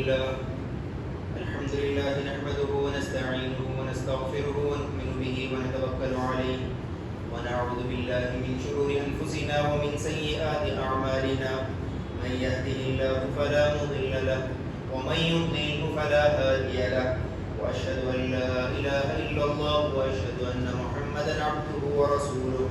لله الحمد لله نحمده ونستعينه ونستغفره ونؤمن به ونتوكل عليه ونعوذ بالله من شرور أنفسنا ومن سيئات أعمالنا من يهده الله فلا مضل له ومن يضلل فلا هادي له وأشهد أن لا إله إلا الله وأشهد أن محمدا عبده ورسوله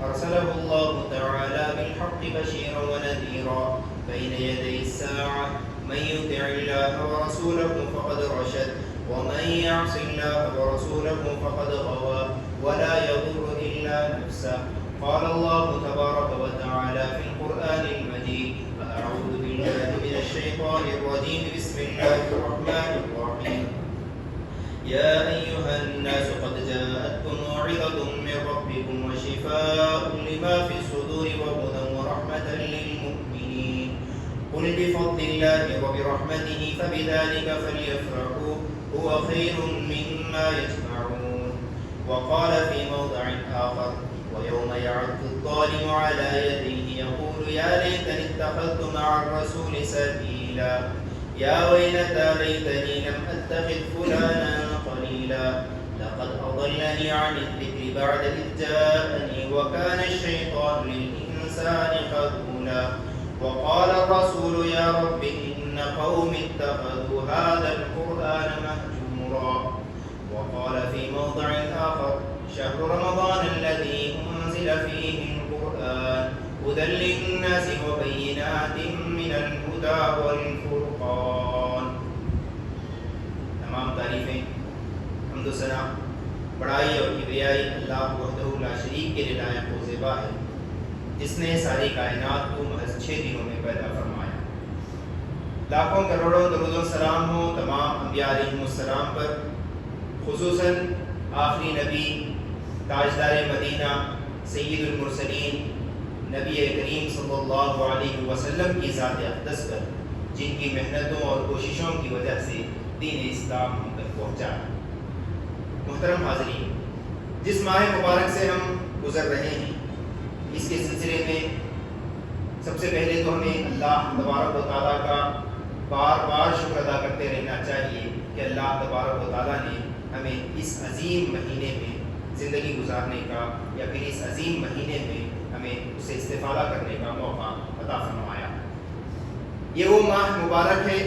أرسله الله تعالى بالحق بشيرا ونذيرا بين يدي الساعة من يطع الله ورسوله فقد رشد ومن يعص الله ورسوله فقد غوى ولا يضر إلا نفسه قال الله تبارك وتعالى في القرآن المجيد أعوذ بالله من الشيطان الرجيم بسم الله الرحمن الرحيم يا أيها الناس قد جاءتكم موعظة من ربكم وشفاء لما في الصدور وهدى ورحمة للمؤمنين قل بفضل الله وبرحمته فبذلك فليفرحوا هو خير مما يجمعون وقال في موضع آخر ويوم يعض الظالم على يديه يقول يا ليتني اتخذت مع الرسول سبيلا يا ويلتى ليتني لم أتخذ فلانا قليلا لقد أضلني عن الذكر بعد إذ جاءني وكان الشيطان للإنسان خذولا وقال الرسول يا رب إن قوم اتخذوا هذا القرآن مهجورا وقال في موضع آخر شهر رمضان الذي أنزل فيه القرآن هدى للناس وبينات من الهدى والفرقان. تمام تعریفیں حمد و ثنا بڑائی اور کبریائی اللہ وحدہ لا شریک کے لیے لائق و زیبا ہے جس نے ساری کائنات کو محض 6 دنوں میں پیدا فرمایا. لاکھوں کروڑوں درود و سلام ہو تمام انبیاء علیہم السلام پر، خصوصاً آخری نبی تاجدار مدینہ سید المرسلین نبی کریم صلی اللہ علیہ وسلم کی ذات اقدس پر، جن کی محنتوں اور کوششوں کی وجہ سے دین اسلام ہم تک پہنچا. محترم حاضرین، جس ماہ مبارک سے ہم گزر رہے ہیں اس کے سلسلے میں سب سے پہلے تو ہمیں اللہ تبارک و تعالیٰ کا بار بار شکر ادا کرتے رہنا چاہیے کہ اللہ تبارک و تعالیٰ نے ہمیں اس عظیم مہینے میں زندگی گزارنے کا یا پھر اس عظیم مہینے میں ہمیں اسے استفادہ کرنے کا موقع عطا فرمایا. یہ وہ ماہ مبارک ہے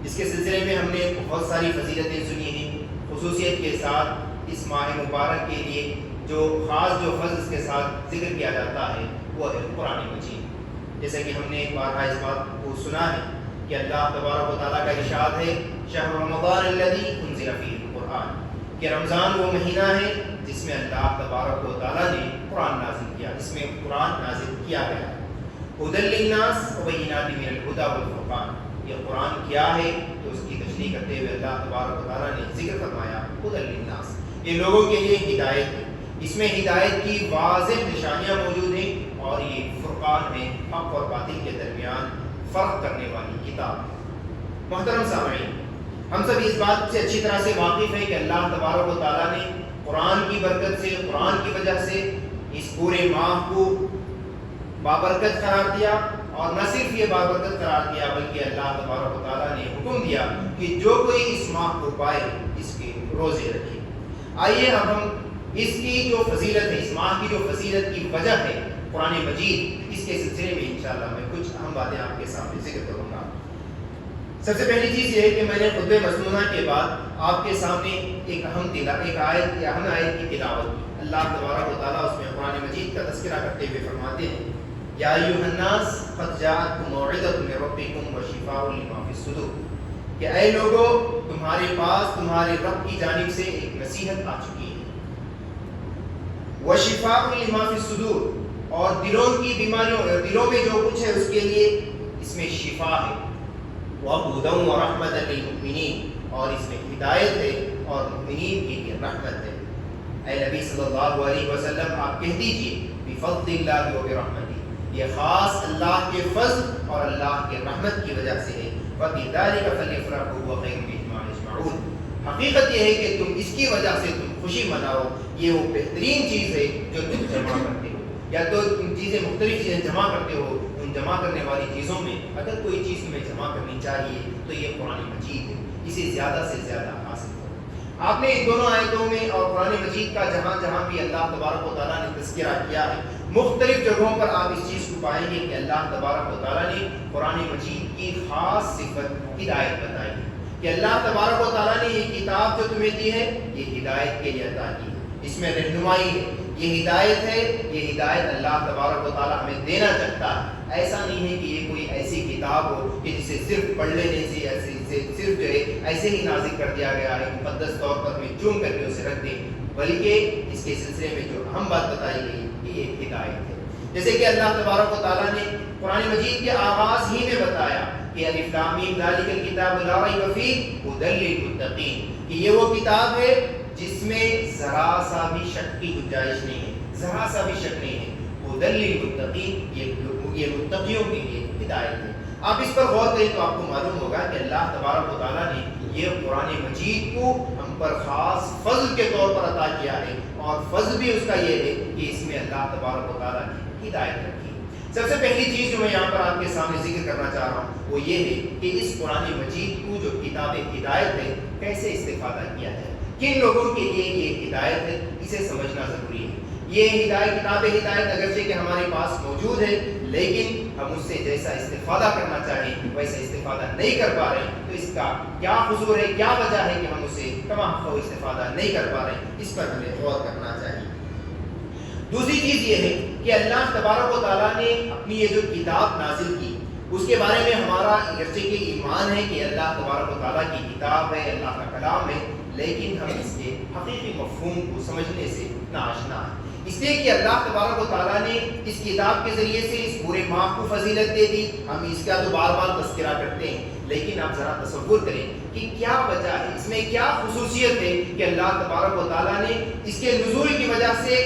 جس کے سلسلے میں ہم نے بہت ساری فضیلتیں سنی ہیں. خصوصیت کے ساتھ اس ماہ مبارک کے لیے جو فضل اس کے ساتھ ذکر کیا جاتا ہے وہ ہے قرآن مجید. جیسے کہ ہم نے بارہا اس بات کو سنا ہے کہ اللہ تبارک و تعالیٰ کا ارشاد ہے شہر رمضان الذی انزل فیہ القرآن، کہ رمضان وہ مہینہ ہے جس میں اللہ تبارک و تعالیٰ نے قرآن نازل کیا، جس میں قرآن نازل کیا گیا. ھدی للناس وبینات من الھدی والفرقان، یہ قرآن کیا ہے تو اس کی تشریح کرتے ہوئے اللہ تبارک و تعالیٰ نے ذکر فرمایا ھدی للناس، یہ لوگوں کے لیے ہدایت ہے. اس میں ہدایت کی واضح نشانیاں موجود ہیں اور یہ فرقان ہے، حق اور باطل کے درمیان فرق کرنے والی کتاب. محترم سامعین، ہم سب اس بات سے اچھی طرح سے واقف ہیں کہ اللہ تبارک و تعالیٰ نے قرآن کی برکت سے، قرآن کی وجہ سے اس پورے ماہ کو بابرکت قرار دیا، اور نہ صرف یہ بابرکت قرار دیا بلکہ اللہ تبارک و تعالیٰ نے حکم دیا کہ جو کوئی اس ماہ کو پائے اس کے روزے رکھے. آئیے اب ہم اس کی جو فضیلت ہے، اس ماہ کی جو فضیلت کی وجہ ہے قرآن مجید، اس کے سلسلے میں انشاءاللہ میں کچھ اہم باتیں آپ کے سامنے ذکر کروں گا. سب سے پہلی چیز یہ ہے کہ میں نے خطبہ مسنونہ کے بعد آپ کے سامنے ایک اہم آیت کی تلاوت کی. اللہ تبارک و تعالیٰ اس میں قرآن مجید کا تذکرہ کرتے ہوئے فرماتے ہیں یا ایھا الناس قد جاءتکم موعظۃ من ربکم وشفاء لما فی الصدور، کہ اے لوگو تمہارے پاس تمہارے رب کی جانب سے ایک نصیحت آ چکی ہے. وشفاء لما فی الصدور، اور دلوں کی بیماریوں، دلوں میں جو کچھ ہے اس کے لیے اس میں شفا ہے. وَهُدًى وَرَحْمَةً لِلْمُؤْمِنِينَ، اور اس میں ہدایت ہے اور مؤمنین کے لیے رحمت ہے. اے نبی صلی اللہ علیہ وسلم آپ کہہ دیجئے بفضل اللہ وبرحمتہ، یہ خاص اللہ کے فضل اور اللہ کے رحمت کی وجہ سے ہے. وَبِذَلِكَ فَلْيَفْرَحُوا هُوَ خَيْرٌ مِّمَّا يَجْمَعُونَ، حقیقت یہ ہے کہ تم اس کی وجہ سے تم خوشی مناؤ، یہ وہ بہترین چیز ہے جو تم جمع کرتے ہو. یا تو تم چیزیں مختلف چیزیں جمع کرتے ہو، ان جمع کرنے والی چیزوں میں اگر کوئی چیز تمہیں جمع کرنی چاہیے تو یہ قرآن مجید ہے، اسے زیادہ سے زیادہ حاصل کرو۔ آپ نے ان دونوں آیتوں میں اور قرآن مجید کا جہاں جہاں بھی اللہ تبارک و تعالیٰ نے تذکرہ کیا ہے، مختلف جگہوں پر آپ اس چیز کو پائیں گے کہ اللہ تبارک و تعالیٰ نے قرآن مجید کی خاص صفت ہدایت بتائی ہے، کہ اللہ تبارک و تعالیٰ نے یہ کتاب جو تمہیں دی ہے یہ ہدایت کے لیے عطا کی ہے، اس میں رہنمائی ہے، یہ ہدایت ہے، یہ ہدایت اللہ تبارک و تعالیٰ ہمیں دینا چاہتا ہے۔ ایسا نہیں ہے کہ یہ کوئی ایسی کتاب ہو کہ جسے صرف پڑھ لینے سے صرف جو ہے ایسے ہی نازل کر دیا گیا ہے، مقدس طور پر ہمیں چون کر کے اسے رکھ دیں، بلکہ اس کے سلسلے میں جو اہم بات بتائی گئی کہ یہ ہدایت ہے۔ جیسے کہ اللہ تبارک و تعالیٰ نے قرآن مجید کے آغاز ہی میں بتایا کہ الف لام میم ذالک الکتاب لا ریب فیہ ھدی للمتقین، کہ یہ وہ کتاب ہے جس میں ذرا سا بھی شک کی گنجائش نہیں ہے، ذرا سا بھی شک نہیں ہے، ھدی للمتقین، یہ متقیوں کے لیے ہدایت ہے۔ آپ اس پر غور کریں تو آپ کو معلوم ہوگا کہ اللہ تبارک و تعالیٰ نے یہ قرآن مجید کو ہم پر خاص فضل کے طور پر عطا کیا ہے، اور فضل بھی اس کا یہ ہے کہ اس میں اللہ تبارک و تعالیٰ نے ہدایت رکھی ہے۔ سب سے پہلی چیز جو میں یہاں پر آپ کے سامنے ذکر کرنا چاہ رہا ہوں وہ یہ ہے کہ اس قرآن مجید کو جو کتاب ہدایت ہے کیسے استفادہ کیا جائے، کن لوگوں کے لیے یہ ہدایت ہے، اسے سمجھنا ضروری ہے۔ یہ ہدایت کتاب ہدایت اگرچہ کہ ہمارے پاس موجود ہے، لیکن ہم اس سے جیسا استفادہ کرنا چاہیں ویسا استفادہ نہیں کر پا رہے ہیں، تو اس کا کیا قصور ہے، کیا وجہ ہے کہ ہم اسے کما حق استفادہ نہیں کر پا رہے ہیں، اس پر ہمیں غور کرنا چاہیے۔ دوسری چیز یہ ہے کہ اللہ تبارک و تعالیٰ نے اپنی یہ جو کتاب نازل کی اس کے بارے میں ہمارا اگرچہ کہ ایمان ہے کہ اللہ تبارک و تعالیٰ کی کتاب ہے، اللہ کا کلام ہے، لیکن ہم اس کے حقیقی مفہوم کو سمجھنے سے ناآشنا ہیں، اس لیے کہ اللہ تبارک و تعالیٰ نے اس کتاب کے ذریعے سے اس پورے ماہ کو فضیلت دے دی۔ ہم اس کا تو بار بار تذکرہ کرتے ہیں، لیکن آپ ذرا تصور کریں کہ کیا وجہ ہے، اس میں کیا خصوصیت ہے کہ اللہ تبارک و تعالیٰ نے اس کے نزول کی وجہ سے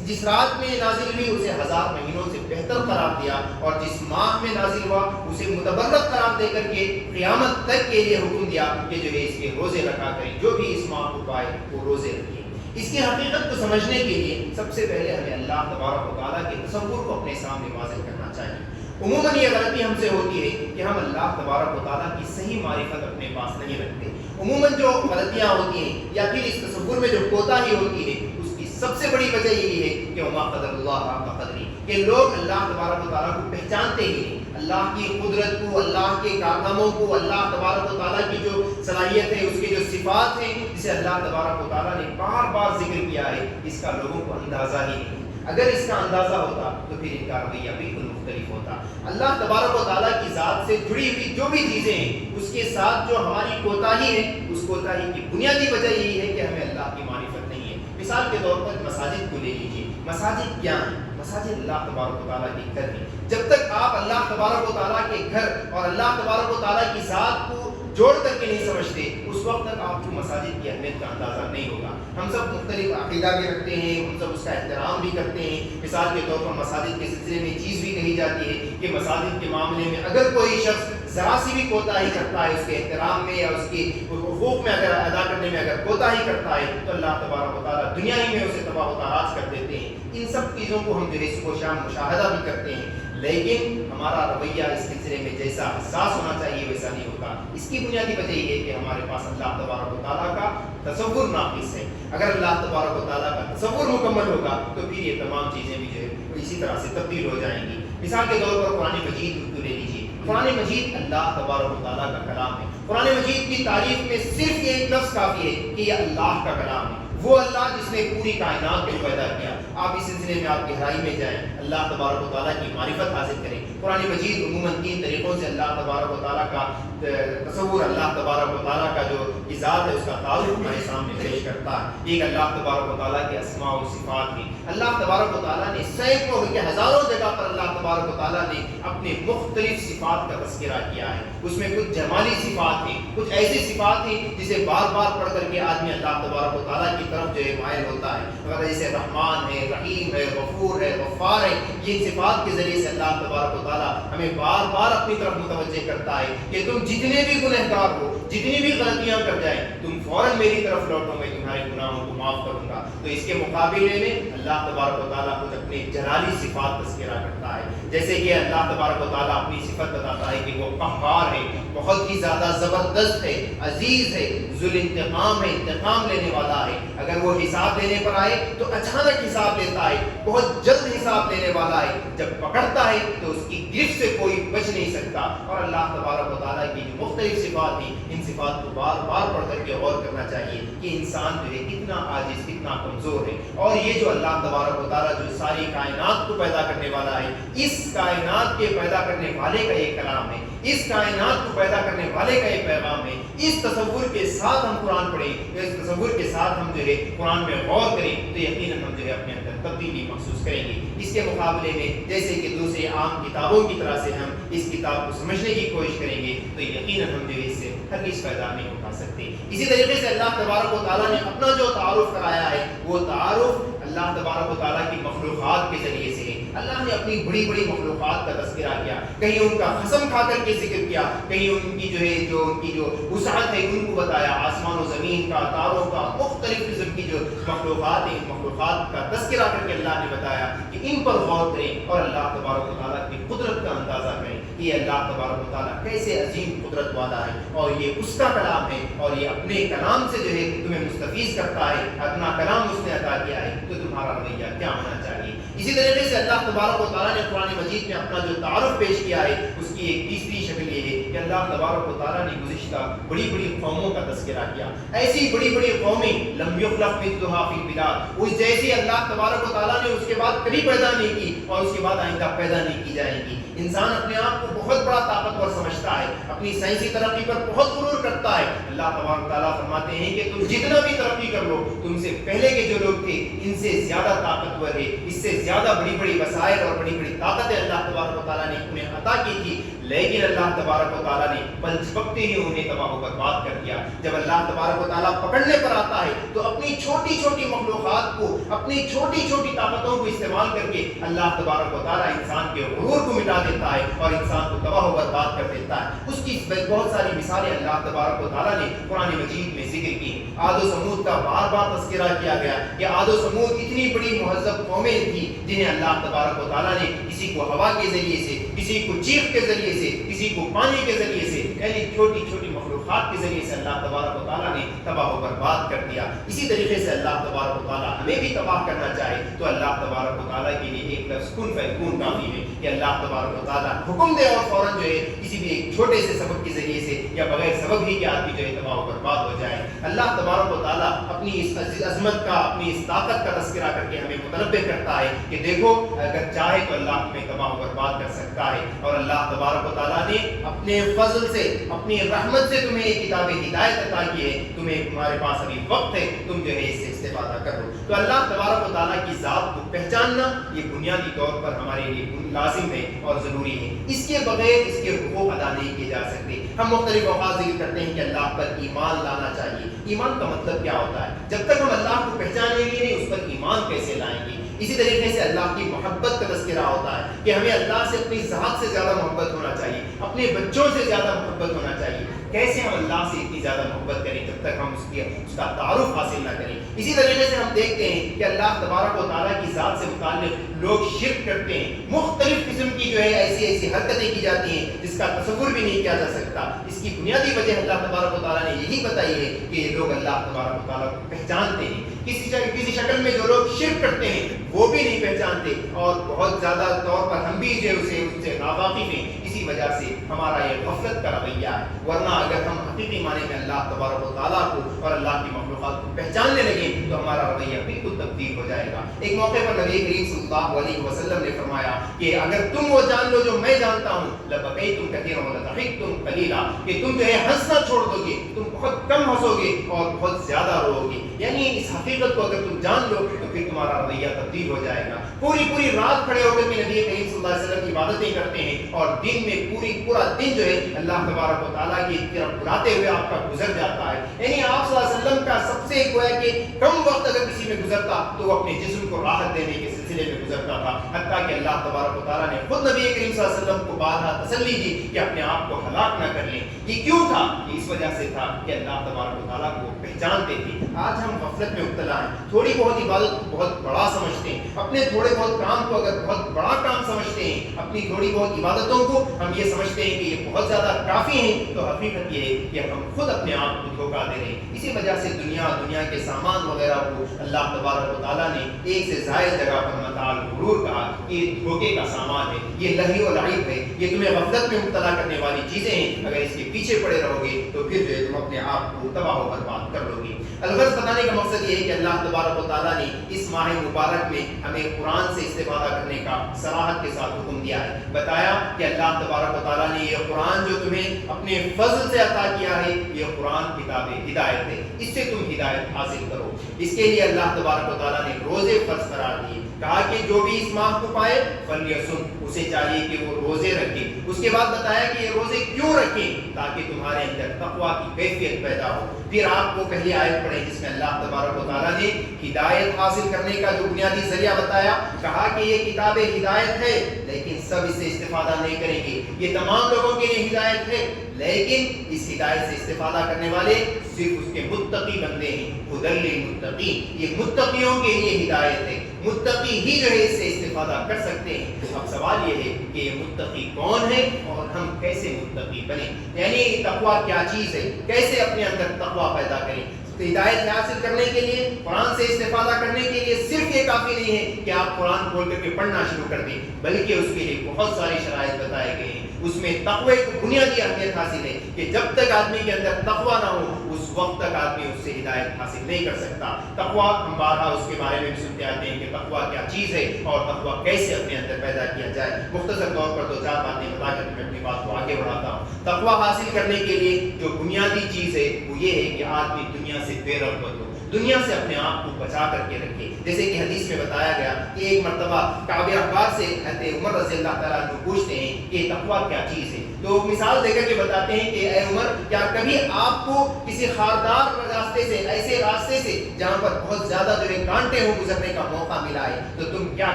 جس رات میں نازل ہوئی اسے 1000 مہینوں سے بہتر قرار دیا، اور جس ماہ میں نازل ہوا اسے متبرک قرار دے کر کے قیامت تک کے لیے حکم دیا کہ جو ہے اس کے روزے رکھا کریں، جو بھی اس ماہ کو پائے وہ روزے رکھیں۔ اس کی حقیقت کو سمجھنے کے لیے سب سے پہلے ہمیں اللہ تبارک و تعالیٰ کے تصور کو اپنے سامنے واضح کرنا چاہیے۔ عموماً یہ غلطی ہم سے ہوتی ہے کہ ہم اللہ تبارک و تعالیٰ کی صحیح معرفت اپنے پاس نہیں رکھتے۔ عموماً جو غلطیاں ہوتی ہیں یا پھر اس تصور میں جو کوتاہی ہوتی ہے اس کی سب سے بڑی وجہ یہی ہے کہ وما قدر اللہ حق قدری، کہ لوگ اللہ تبارک و تعالیٰ کو پہچانتے ہی نہیں، اللہ کی قدرت کو، اللہ کے کارناموں کو، اللہ تبارک و تعالیٰ کی جو صلاحیت ہے، اس کی جو صفات ہیں جسے اللہ تبارک و تعالیٰ نے بار بار ذکر کیا ہے، اس کا لوگوں کو اندازہ ہی نہیں۔ اگر اس کا اندازہ ہوتا تو پھر ان کا رویہ بالکل مختلف ہوتا۔ اللہ تبارک و تعالیٰ کی ذات سے جڑی ہوئی جو بھی چیزیں ہیں اس کے ساتھ جو ہماری کوتاہی ہے، اس کوتاہی کی بنیادی وجہ یہی ہے کہ ہمیں اللہ کی معرفت نہیں ہے۔ مثال کے طور پر مساجد کو لے لیجیے، مساجد کیا ہیں؟ مساجد اللہ تبارک و تعالیٰ کے گھر ہیں۔ جب تک آپ اللہ تبارک و تعالیٰ کے گھر اور اللہ تبارک و تعالیٰ کی ذات کو جوڑ کر کے نہیں سمجھتے، اس وقت تک آپ کو مساجد کی اہمیت کا اندازہ نہیں ہوگا۔ ہم سب مختلف عقیدہ بھی رکھتے ہیں، ہم سب اس کا احترام بھی کرتے ہیں۔ مثال کے طور پر مساجد کے سلسلے میں چیز بھی کہی جاتی ہے کہ مساجد کے معاملے میں اگر کوئی شخص ذرا سی بھی کوتاہی کرتا ہے، اس کے احترام میں یا اس کے حقوق میں اگر ادا کرنے میں اگر کوتاہی کرتا ہے، تو اللہ تبارک و تعالیٰ دنیا ہی میں اسے تباہ و تاراج کر دیتے ہیں۔ ان سب چیزوں کو ہم جو ہے صبح و شام مشاہدہ بھی کرتے ہیں، لیکن ہمارا رویہ اس سلسلے میں جیسا حساس ہونا چاہیے ویسا نہیں ہوتا۔ اس کی بنیادی وجہ یہ ہے کہ ہمارے پاس اللہ تبارک و تعالیٰ کا تصور ناقص ہے۔ اگر اللہ تبارک و تعالیٰ کا تصور مکمل ہوگا تو پھر یہ تمام چیزیں بھی جو ہے اسی طرح سے تبدیل ہو جائیں گی۔ مثال کے طور پر قرآن مجید کو لے لیجیے، قرآن مجید اللہ تبارک و تعالیٰ کا کلام ہے۔ قرآن مجید کی تعریف میں صرف یہ ایک لفظ کافی ہے کہ یہ اللہ کا کلام ہے، وہ اللہ جس نے پوری کائنات کو پیدا کیا۔ آپ اس سلسلے میں آپ گہرائی میں جائیں، اللہ تبارک و تعالیٰ کی معرفت حاصل کریں۔ قرآن مجید عموماً 3 طریقوں سے اللہ تبارک و تعالیٰ کا تصور، اللہ تبارک و تعالیٰ کا جو ذات ہے اس کا تعارف ہمارے سامنے پیش کرتا ہے۔ ایک اللہ تبارک و تعالیٰ کے اسماء و صفات ہیں۔ اللہ تبارک و تعالیٰ نے سینکڑوں بلکہ ہزاروں جگہ پر اللہ تبارک و تعالیٰ نے اپنے مختلف صفات کا تذکرہ کیا ہے۔ اس میں کچھ جمالی صفات ہیں، کچھ ایسی صفات ہیں جسے بار بار پڑھ کر کے آدمی اللہ تبارک و تعالیٰ کی طرف جو ہے مائل ہوتا ہے، جیسے رحمان ہے، رحیم ہے، غفور ہے، غفار ہے۔ یہ صفات کے ذریعے سے اللہ تبارک و تعالیٰ ہمیں بار بار اپنی طرف متوجہ کرتا ہے کہ تم جتنے بھی گنہگار ہو، جتنی بھی غلطیاں کر جائیں، تم فوراً میری طرف لوٹو، میں تمہارا تمہارے گناہوں کو معاف کروں گا. تو اس کے مقابلے میں اللہ تبارک و تعالیٰ خود اپنے جلالی صفات تذکرہ کرتا ہے. جیسے کہ اللہ تبارک و تعالیٰ اپنی صفت بتاتا ہے کہ وہ قہار ہے, بہت ہی زیادہ زبردست ہے, عزیز ہے, ذو الانتقام ہے, انتقام لینے والا ہے. اگر وہ حساب لینے پر آئے تو اچانک حساب لیتا ہے, بہت جلد حساب لینے والا ہے. جب پکڑتا ہے تو اس کی گرفت سے کوئی بچ نہیں سکتا. اور اللہ تبارک و تعالیٰ کی جو مختلف صفات ہیں, ان صفات کو بار بار پڑھ کر کے غور کرنا چاہیے کہ انسان جو ہے کتنا عاجز, کتنا کمزور ہے. اور یہ جو اللہ تبارک و تعالیٰ جو ساری کائنات کو پیدا کرنے والا ہے, اس کائنات کے پیدا کرنے والے کا ایک کلام ہے, اس کائنات کو پیدا کرنے والے کا ایک پیغام ہے. اس تصور کے ساتھ ہم قرآن پڑھیں, اس تصور کے ساتھ ہم جو ہے قرآن میں غور کریں تو یقیناً ہم جو ہے اپنے اندر تبدیلی محسوس کریں گے. اس کے مقابلے میں جیسے کہ دوسرے عام کتابوں کی طرح سے ہم اس کتاب کو سمجھنے کی کوشش کریں گے تو یقیناً ہم جو ہے اس سے ہرگز فائدہ نہیں اٹھا سکتے. اسی طریقے سے اللہ تبارک و تعالیٰ نے اپنا جو تعارف کرایا ہے, وہ تعارف اللہ تبارک و تعالیٰ کی مخلوقات کے ذریعے سے ہے. اللہ نے اپنی بڑی بڑی مخلوقات کا تذکرہ کیا, کہیں ان کا قسم کھا کر کے ذکر کیا, کہیں ان کی جو ہے ان کی جو وسعت ہے ان کو بتایا, آسمان و زمین کا, تاروں کا, مختلف قسم کی جو مخلوقات ہیں, ان مخلوقات کا تذکرہ کر کے اللہ نے بتایا کہ ان پر غور کریں اور اللہ تبارک و تعالیٰ کی قدرت کا اندازہ کریں کہ یہ اللہ تبارک و تعالیٰ کیسے عظیم قدرت والا ہے, اور یہ اس کا کلام ہے, اور یہ اپنے کلام سے جو ہے تمہیں مستفیض کرتا ہے. اپنا کلام اس نے عطا کیا ہے تو تمہارا رویہ کیا ہونا چاہیے. اسی طریقے سے اللہ تبارک و تعالیٰ نے قرآن مجید میں اپنا جو تعارف پیش کیا ہے, اس کی ایک تیسری شکل یہ ہے کہ اللہ تبارک و تعالیٰ نے گزشتہ بڑی بڑی قوموں کا تذکرہ کیا. ایسی بڑی بڑی قومیں لم یخلق مثلها فی البلاد, اس جیسی اللہ تبارک و تعالیٰ نے اس کے بعد کبھی پیدا نہیں کی اور اس کے بعد آئندہ پیدا نہیں کی جائے گی. انسان اپنے آپ کو بہت بڑا طاقتور سمجھتا ہے, اپنی سائنسی ترقی پر بہت غرور کرتا ہے. اللہ تبارک و تعالیٰ فرماتے ہیں کہ تم جتنا بھی ترقی کر لو, تم سے پہلے کے جو لوگ تھے ان سے زیادہ طاقتور ہے, اس سے زیادہ بڑی بڑی وسائل اور بڑی بڑی طاقتیں اللہ تبارک و تعالیٰ نے انہیں عطا کی تھی, لیکن اللہ تبارک و تعالیٰ نے پل جھپکتے ہی انہیں تباہ و برباد کر دیا. جب اللہ تبارک و تعالیٰ پکڑنے پر آتا ہے تو اپنی چھوٹی چھوٹی مخلوقات کو, اپنی چھوٹی چھوٹی طاقتوں کو استعمال کر کے اللہ تبارک و تعالیٰ انسان کے غرور کو مٹا دیتا ہے اور انسان کو تباہ و برباد کر دیتا ہے. اس کی بہت ساری مثالیں اللہ تبارک و تعالیٰ نے قرآن مجید میں ذکر کی. عاد و ثمود کا بار بار تذکرہ کیا گیا کہ عاد و ثمود اتنی بڑی مہذب قومیں تھیں جنہیں اللہ تبارک و تعالیٰ نے کسی کو ہوا کے ذریعے سے, کسی کو چیخ کے ذریعے سے, کسی کو پانی کے ذریعے سے, یعنی چھوٹی چھوٹی مخلوقات کے ذریعے سے اللہ تبارک و تعالیٰ نے تباہ و برباد کر دیا. اسی طریقے سے اللہ تبارک و تعالیٰ ہمیں بھی تباہ کرنا چاہے تو اللہ تبارک و تعالیٰ کے لیے ایک لفظ کن فیکون کافی ہے کہ اللہ تبارک و تعالیٰ حکم دے اور فوراً جو ہے کسی بھی ایک چھوٹے سے سبب کے ذریعے سے یا بغیر سبب ہی کے آدمی جو ہے تباہ و برباد ہو جائے. اللہ تبارک و تعالیٰ اپنی اس عظمت کا, اپنی اس طاقت کا تذکرہ کر کے ہمیں متنبہ کرتا ہے کہ دیکھو اگر چاہے تو اللہ تمہیں تباہ و برباد کر سکتا ہے. اور اللہ تبارک و تعالیٰ نے اپنے فضل سے, اپنی رحمت سے تمہیں ایک کتاب ہدایت عطا کی ہے. تمہیں تمہارے پاس ابھی وقت ہے, تم جو ہے اس سے استفادہ کرو. تو اللہ تبارک و تعالیٰ کی ذات کو پہچاننا یہ بنیادی طور پر ہمارے لیے لازم ہے اور ضروری ہے. اس کے بغیر اس کے حقوق ادا نہیں کیے جا سکتے. ہم مختلف اوقات ذکر کرتے ہیں کہ اللہ پر ایمان لانا چاہیے. ایمان کا مطلب کیا ہوتا ہے؟ جب تک ہم اللہ کو پہچانیں گے نہیں, اس پر ایمان کیسے لائیں گے؟ اسی طریقے سے اللہ کی محبت کا تذکرہ ہوتا ہے کہ ہمیں اللہ سے اپنی ذات سے زیادہ محبت ہونا چاہیے, اپنے بچوں سے زیادہ محبت ہونا چاہیے. کیسے ہم اللہ سے اتنی زیادہ محبت کریں جب تک ہم اس کا تعارف حاصل نہ کریں. اسی طریقے سے ہم دیکھتے ہیں کہ اللہ تبارک و تعالیٰ کی ذات سے متعلق لوگ شرک کرتے ہیں. مختلف قسم کی جو ہے ایسی حرکتیں کی جاتی ہیں جس کا تصور بھی نہیں کیا جا سکتا. اس کی بنیادی وجہ اللہ تبارک و تعالیٰ نے یہی بتائی ہے کہ یہ لوگ اللہ تبارک و تعالیٰ کو پہچانتے ہیں. کسی شکل میں جو لوگ شرک کرتے ہیں وہ بھی نہیں پہچانتے, اور بہت زیادہ طور پر ہم بھی جو اس سے ناواقف ہیں. اسی وجہ سے ہمارا یہ غفلت کا رویہ ہے. ورنہ اگر ہم حقیقی معنی میں اللہ تبارک و تعالیٰ کو اور اللہ کی مخلوقات کو پہچاننے لگیں تو ہمارا رویہ بالکل تبدیل ہو جائے گا. ایک موقع پر نبی کریم صلی اللہ علیہ وسلم نے فرمایا کہ اگر تم وہ جان لو جو میں جانتا ہوں, لبقیتم کثیرا ولضحکتم قلیلا, کہ تم جو ہے ہنسنا چھوڑ دو گے, تم بہت کم ہنسو گے اور بہت زیادہ رو گے. یعنی اس حقیقت کو اگر تم جان لو تو پھر تمہارا رویہ تبدیل ہو جائے گا. پوری رات کھڑے ہو کر کے نبی کریم صلی اللہ علیہ وسلم کی عبادتیں کرتے ہیں, اور دن میں پورا دن جو ہے اللہ تبارک و تعالیٰ کی طرف بلاتے ہوئے آپ کا گزر جاتا ہے. یعنی آپ صلی اللہ علیہ وسلم کا سب سے گویا کہ کم وقت اگر کسی میں گزرتا تو وہ اپنے جسم کو راحت دینے کے سلسلے سلسلے میں گزرتا تھا، حتیٰ کہ اللہ تبارک و تعالیٰ نے خود نبی کریم صلی اللہ علیہ وسلم کو بارہا تسلی دی کہ اپنے آپ کو ہلاک نہ کر لیں۔ یہ کیوں تھا؟ یہ اس وجہ سے تھا کہ اللہ تبارک و تعالیٰ کو پہچانتے تھے۔ آج ہم غفلت میں مبتلا ہیں، تھوڑی بہت عبادت کو بہت بڑا سمجھتے ہیں، اپنے تھوڑے بہت کام کو اگر بہت بڑا کام سمجھتے ہیں، اپنی تھوڑی بہت عبادتوں کو ہم یہ سمجھتے ہیں کہ یہ بہت زیادہ کافی ہیں، تو حقیقت یہ ہے کہ ہم خود اپنے آپ کو دھوکہ دے رہے ہیں۔ اسی وجہ سے دنیا کے سامان وغیرہ کو اللہ تبارک و تعالیٰ نے ایک سے زائد جگہ پر متاع الغرور کہا کہ یہ دھوکے کا سامان ہے، یہ لہو و لعب ہے، یہ تمہیں غفلت میں مبتلا کرنے والی چیزیں ہیں۔ اگر اس کے پیچھے پڑے رہو گے تو پھر جو ہے تم اپنے آپ کو تباہ و برباد کر لو گے۔ الغرض بتانے کا مقصد یہ ہے کہ اللہ تبارک و تعالیٰ نے اس ماہ مبارک میں ہمیں قرآن سے استفادہ کرنے کا صراحت کے ساتھ حکم دیا ہے۔ بتایا کہ اللہ تبارک و تعالیٰ نے یہ قرآن جو تمہیں اپنے فضل سے عطا کیا ہے، یہ قرآن کتاب ہدایت ہے، اس سے تم ہدایت حاصل کرو۔ اس کے لیے اللہ تبارک و تعالیٰ نے روزے فرض قرار دیے، کہا کہ جو بھی اس ماہ کو پائے فلیصم، اسے چاہیے کہ وہ روزے رکھے۔ اس کے بعد بتایا کہ یہ روزے کیوں رکھیں؟ تاکہ تمہارے اندر تقویٰ کی کیفیت پیدا ہو۔ پھر آپ کو پہلی آیت پڑھیں جس میں اللہ تبارک و تعالیٰ نے ہدایت حاصل کرنے کا جو بنیادی ذریعہ بتایا، کہا کہ یہ کتاب ہدایت ہے لیکن سب اس سے استفادہ نہیں کریں گے، یہ تمام لوگوں کے لیے ہدایت ہے، لیکن اس ہدایت سے استفادہ کرنے والے صرف اس کے متقی بندے ہیں۔ ھدی للمتقین، یہ متقیوں کے لیے ہدایت ہے، متقی ہی جو ہے اس سے استفادہ کر سکتے ہیں۔ اب سوال یہ ہے کہ یہ متقی کون ہے اور ہم کیسے متقی بنیں، یعنی تقویٰ کیا چیز ہے، کیسے اپنے اندر تقویٰ پیدا کریں۔ تو ہدایت حاصل کرنے کے لیے، قرآن سے استفادہ کرنے کے لیے صرف یہ کافی نہیں ہے کہ آپ قرآن کھول کر کے پڑھنا شروع کر دیں، بلکہ اس کے لیے بہت ساری شرائط بتائے گئے ہیں۔ اس میں تقوی کو بنیادی اہمیت حاصل ہے کہ جب تک آدمی کے اندر تقوی نہ ہو اس وقت تک آدمی اس سے ہدایت حاصل نہیں کر سکتا۔ تقوی ہم بارہا اس کے بارے میں بھی سنتے آتے ہیں کہ تقوی کیا چیز ہے اور تقوی کیسے اپنے اندر پیدا کیا جائے۔ مختصر طور پر دو چار باتیں بتا کر میں اپنی بات کو آگے بڑھاتا ہوں۔ تقوی حاصل کرنے کے لیے جو بنیادی چیز ہے وہ یہ ہے کہ آدمی دنیا سے بے رغبت ہو، دنیا سے اپنے آپ کو بچا کر کے رکھے۔ جیسے کہ حدیث میں بتایا گیا کہ ایک مرتبہ کعب احبار سے حضرت عمر رضی اللہ تعالیٰ عنہ پوچھتے ہیں کہ تقویٰ کیا چیز ہے، تو مثال دے کر کے بتاتے ہیں کہ اے عمر، کیا کبھی آپ کو کسی خاردار راستے سے، ایسے راستے سے جہاں پر بہت زیادہ جو ہے کانٹے ہوں گزرنے کا موقع ملا ہے تو تم کیا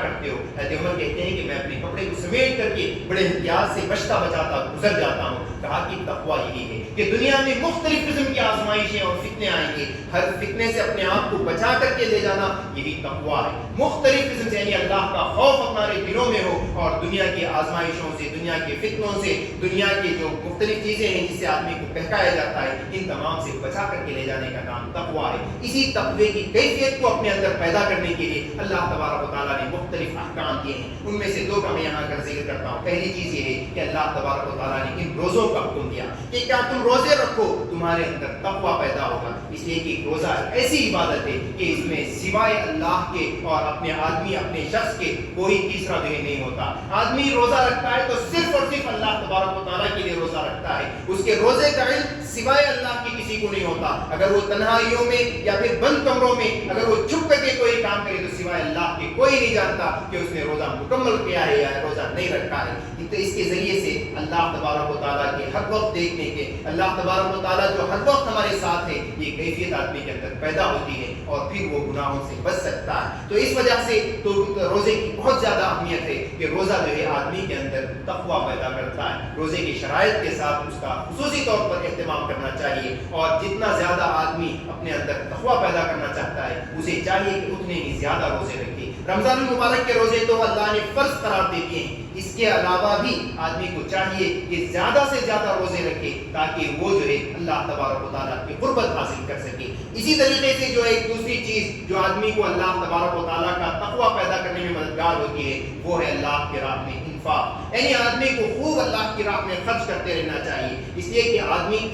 کرتے ہو؟ حضرت عمر کہتے ہیں کہ میں اپنے کپڑے کو سمیٹ کر کے بڑے احتیاط سے بچتا بچاتا گزر جاتا ہوں۔ کہا کہ تقویٰ یہی ہے کہ دنیا میں مختلف قسم کی آزمائشیں اور فتنے آئیں گے، ہر فتنے سے اپنے آپ کو بچا کر کے لے جانا یہی تقویٰ ہے۔ مختلف قسم سے یعنی اللہ کا خوف ہمارے دلوں میں ہو اور دنیا کی آزمائشوں سے، دنیا کے فتنوں سے، دنیا کی جو مختلف چیزیں ہیں جس سے آدمی کو بہکایا جاتا ہے، ان تمام سے بچا کر کے لے جانے کا نام تقویٰ ہے۔ اسی تقوی کی کیفیت کو اپنے اندر پیدا کرنے کے لیے اللہ تبارک و تعالیٰ نے مختلف احکام دیے ہیں، ان میں سے دو کا میں یہاں کر ذکر کرتا ہوں۔ پہلی چیز یہ ہے کہ اللہ تبارک و تعالیٰ نے ان روزوں کا حکم دیا کہ کیا تم روزے رکھو، تمہارے اندر تقویٰ پیدا ہوگا۔ اس لیے کہ روزہ ایسی عبادت ہے کہ اس میں سوائے اللہ کے اور اپنے آدمی، اپنے شخص کے کوئی تیسرا جو نہیں ہوتا۔ آدمی روزہ رکھتا ہے تو صرف اور صرف اللہ تبارک و تعالیٰ کے لیے روزہ رکھتا ہے، اس کے روزے کا علم سوائے اللہ کے کسی کو نہیں ہوتا۔ اگر وہ تنہائیوں میں یا پھر بند کمروں میں اگر وہ چھپ کر کے کوئی کام کرے تو سوائے اللہ کے کوئی نہیں جانتا کہ اس نے روزہ مکمل کیا ہے یا روزہ نہیں رکھا ہے۔ تو اس کے ذریعے سے اللہ تبارک و تعالیٰ کے ہر وقت دیکھنے کے، اللہ تبارک و تعالیٰ جو ہر وقت ہمارے ساتھ ہے، یہ کیفیت آدمی کے اندر پیدا ہوتی ہے اور پھر وہ گناہوں سے بچ سکتا ہے۔ تو اس وجہ سے تو روزے کی بہت زیادہ اہمیت ہے کہ روزہ جو ہے آدمی کے اندر تقویٰ پیدا کرتا ہے۔ روزے کی شرائط کے ساتھ اس کا خصوصی طور پر اہتمام کرنا چاہیے، اور جتنا زیادہ آدمی اپنے اندر تقویٰ پیدا کرنا چاہتا ہے اسے چاہیے کہ اتنے ہی زیادہ روزے رکھے۔ رمضان المبارک کے روزے تو اللہ نے فرض قرار دے دیے ہیں، اس کے علاوہ بھی آدمی کو چاہیے کہ زیادہ سے زیادہ روزے رکھے تاکہ وہ جو ہے اللہ تبارک و تعالیٰ کی قربت حاصل کر سکے۔ اسی طریقے سے جو ایک دوسری چیز جو آدمی کو اللہ تبارک و تعالیٰ کا تقویٰ پیدا کرنے میں مددگار ہوتی ہے وہ ہے اللہ کی راہ میں انفاق، یعنی آدمی کو خوب اللہ کی راہ میں خرچ کرتے رہنا چاہیے۔ اس لیے کہ آدمی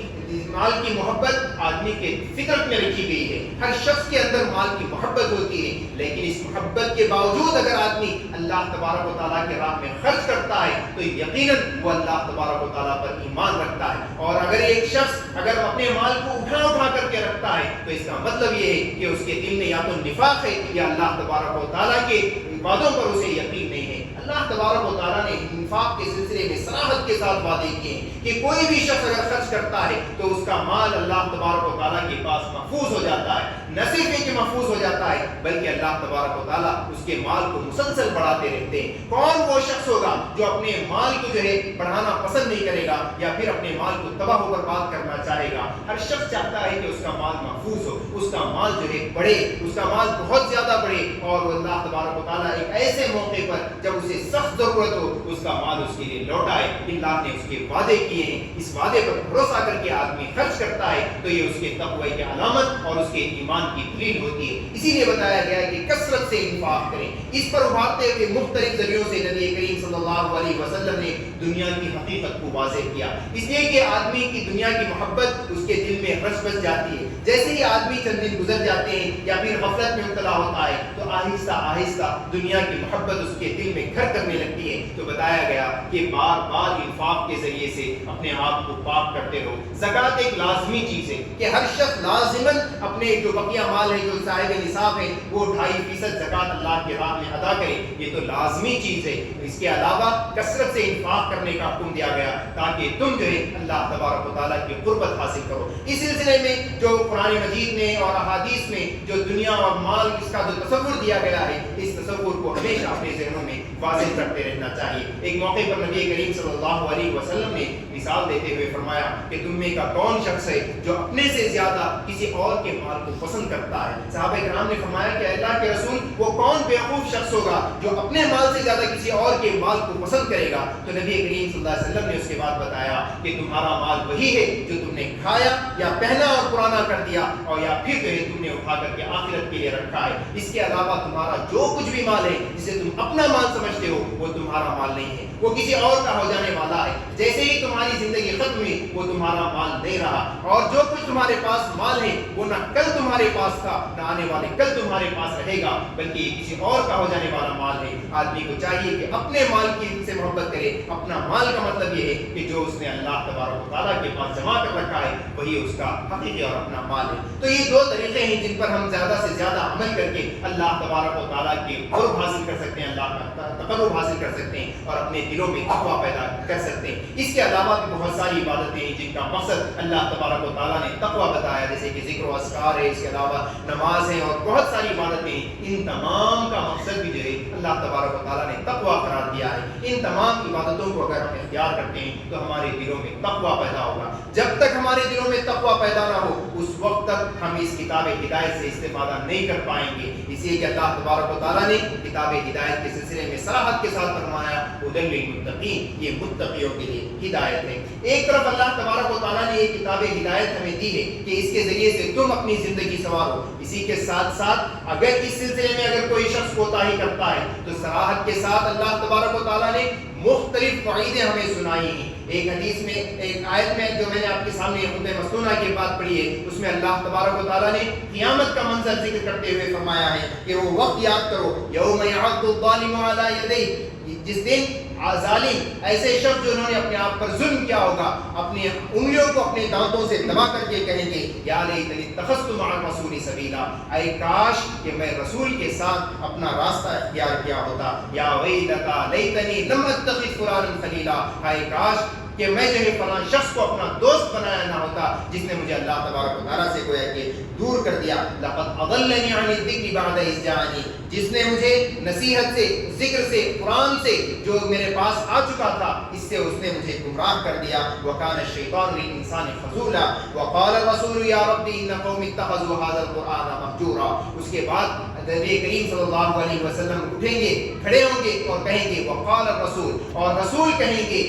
مال کی محبت آدمی کے فطرت میں رکھی گئی ہے، ہر شخص کے اندر مال کی محبت ہوتی ہے، لیکن اس محبت کے باوجود اگر آدمی اللہ تبارک و تعالیٰ کے راہ میں خرچ کرتا ہے تو یقیناً وہ اللہ تبارک و تعالیٰ پر ایمان رکھتا ہے۔ اور اگر ایک شخص اگر اپنے مال کو اٹھا کر کے رکھتا ہے تو اس کا مطلب یہ ہے کہ اس کے دل میں یا تو نفاق ہے یا اللہ تبارک و تعالیٰ کے وعدوں پر اسے یقین نہیں ہے۔ اللہ تبارک و تعالیٰ نے انفاق کے سلسلے میں صراحت کے ساتھ وعدے کیے ہیں کہ کوئی بھی شخص اگر خرچ کرتا ہے تو اس کا مال اللہ تبارک و تعالیٰ کے پاس محفوظ ہو جاتا ہے. نہ صرف یہ کہ محفوظ ہو جاتا ہے بلکہ اللہ تبارک و تعالیٰ اس کے مال کو مسلسل بڑھاتے رہتے ہیں. کون وہ شخص ہوگا جو اپنے مال کو جو ہے بڑھانا پسند نہیں کرے گا یا پھر اپنے مال کو تباہ و برباد کرنا چاہے گا؟ ہر شخص چاہتا ہے کہ اس کا مال محفوظ ہو، اس کا مال جو ہے بڑھے، اس کا مال بہت زیادہ بڑھے، اور اللہ تبارک و تعالیٰ ایک ایسے موقع پر جب اسے سخت ضرورت ہو اس کا مال اس کے لیے لوٹائے. اللہ نے اس کے وعدے کیے ہیں، اس وعدے پر بھروسہ کر کے آدمی خرچ کرتا ہے تو یہ اس کے تقوی کی علامت اور اس کے ایمان کی دلیل ہوتی ہے. اسی لیے بتایا گیا ہے کہ کثرت سے انفاق کریں. اس پر ابھارتے ہوئے مختلف ذریعوں سے نبی کریم صلی اللہ علیہ وسلم نے دنیا کی حقیقت کو واضح کیا، اس لیے کہ آدمی کی دنیا کی محبت اس کے دل میں رچ بس جاتی ہے. جیسے ہی آدمی چند دن گزر جاتے ہیں یا پھر غفلت میں مبتلا ہوتا ہے تو آہستہ آہستہ دنیا کی محبت اس کے دل میں گھر کرنے لگتی ہے. تو بتایا گیا کہ بار بار انفاق کے ذریعے سے اپنے آپ کو پاک کرتے رہو. زکوٰۃ ایک لازمی چیز ہے کہ ہر شخص لازماً اپنے جو بقیہ مال ہے، جو صاحب نصاب ہے، وہ 2.5% زکوٰۃ اللہ کے راہ میں ادا کرے. یہ تو لازمی چیز ہے. اس کے علاوہ کثرت سے انفاق کرنے کا حکم دیا گیا تاکہ تم جو ہے اللہ تبارک و تعالیٰ کی قربت حاصل کرو. اس سلسلے میں جو قرآن مجید میں اور احادیث میں جو دنیا اور مال اس کا جو تصور دیا گیا ہے، اس تصور کو ہمیشہ اپنے ذہنوں میں واضح کرتے رہنا چاہیے. ایک موقع پر نبی کریم صلی اللہ علیہ وسلم نے مثال دیتے ہوئے فرمایا کہ تم میں کا کون شخص ہے جو اپنے سے زیادہ کسی اور کے مال کو پسند کرتا ہے؟ صحابہ کرام نے فرمایا کہ اللہ کے رسول، وہ کون بیوقوف شخص ہوگا جو اپنے مال سے زیادہ کسی اور کے مال کو پسند کرے گا؟ تو نبی کریم صلی اللہ علیہ وسلم نے اس کے بعد بتایا کہ تمہارا مال وہی ہے جو تم نے کھایا یا پہنا اور پرانا کر دیا، اور یا پھر جو ہے تم نے اٹھا کر کے آخرت کے لیے رکھا ہے. اس کے علاوہ تمہارا جو کچھ بھی مال ہے جسے تم اپنا مال سمجھتے ہو وہ تمہارا مال نہیں ہے، وہ کسی اور کا ہو جانے والا ہے. جیسے ہی تمہاری زندگی ختم ہوئی وہ تمہارا مال نہیں رہا، اور جو کچھ تمہارے پاس مال ہے وہ نہ کل تمہارے پاس تھا نہ آنے والے کل تمہارے پاس رہے گا، بلکہ یہ کسی اور کا ہو جانے والا مال ہے. آدمی کو چاہیے کہ اپنے مال کی سے محبت کرے. اپنا مال کا مطلب یہ ہے کہ جو اس نے اللہ تبارک و تعالیٰ کے پاس جمع کر رکھا ہے وہی اس کا حقیقی اور اپنا مال ہے. تو یہ دو طریقے ہیں جن پر ہم زیادہ سے زیادہ عمل کر کے اللہ تبارک و تعالیٰ کے قرب حاصل کر سکتے ہیں، اللہ کا تقرب حاصل کر سکتے ہیں اور اپنے دلوں میں تقویٰ پیدا کر سکتے ہیں. اس کے علاوہ بھی بہت ساری عبادتیں ہیں جن کا مقصد اللہ تبارک و تعالیٰ نے تقویٰ بتایا، جیسے کہ ذکر و اذکار ہے، اس کے علاوہ نماز ہے اور بہت ساری عبادتیں ہیں. ان تمام کا مقصد بھی جو ہے اللہ تبارک و تعالیٰ نے تقویٰ قرار دیا ہے. ان تمام عبادتوں کو اگر ہم اختیار کرتے ہیں تو ہمارے دلوں میں تقویٰ پیدا ہوگا. جب تک ہمارے دلوں میں تقویٰ پیدا نہ ہو اس وقت تک ہم اس کتاب ہدایت سے استفادہ نہیں کر پائیں گے. اس لیے کہ اللہ تبارک و تعالیٰ نے کتاب ہدایت کے سلسلے میں صراحت کے ساتھ فرمایا ھدی للمتقین، یہ متقیوں کے لیے ہدایت ہے. ایک طرف اللہ تبارک و تعالیٰ نے یہ کتاب ہدایت ہمیں دی ہے کہ اس کے ذریعے سے تم اپنی زندگی سنوارو. اسی کے ساتھ ساتھ اگر اس سلسلے میں اگر کوئی شخص کوتاہی کرتا ہے تو صراحت کے ساتھ اللہ تبارک و تعالیٰ نے مختلف وعیدیں ہمیں سنائی ہیں. ایک حدیث میں، ایک آیت میں جو میں نے آپ کے سامنے خطبہ مسنونہ کی بات پڑھی ہے، اس میں اللہ تبارک و تعالیٰ نے قیامت کا منظر ذکر کرتے ہوئے فرمایا ہے کہ وہ وقت یاد کرو یوم یعض الظالم علی یدیہ، جس دن ظالم ایسے شخص جو انہوں نے اپنے آپ پر ظلم کیا ہوگا اپنی انگلیوں کو اپنے دانتوں سے دبا کر کے کہیں گے یا لیتنی اتخذت مع الرسول سبیلا، اے کاش کہ میں رسول کے ساتھ اپنا راستہ اختیار کیا ہوتا. یا ویلتا لیتنی لم اتخذ فلانا خلیلا، اے کاش کہ میں جو ہے فلاں شخص کو اپنا دوست بنایا نہ ہوتا جس نے مجھے اللہ تبارک و تعالیٰ سے گویا کہ دور کر دیا. لقد اضلنی عن الذکر بعد اذ جاءنی، جس نے مجھے نصیحت سے، ذکر سے، قرآن سے جو میرے پاس آ چکا تھا اس سے اس نے مجھے گمراہ کر دیا. وکان الشیطان للانسان خذولا وقال الرسول یا رب ان قوم اتخذوا هذا القرآن مهجورا. اس کے بعد نبی کریم صلی اللہ علیہ وسلم اٹھیں گے، کھڑے ہوں گے اور کہیں گے وقال الرسول، اور رسول کہیں گے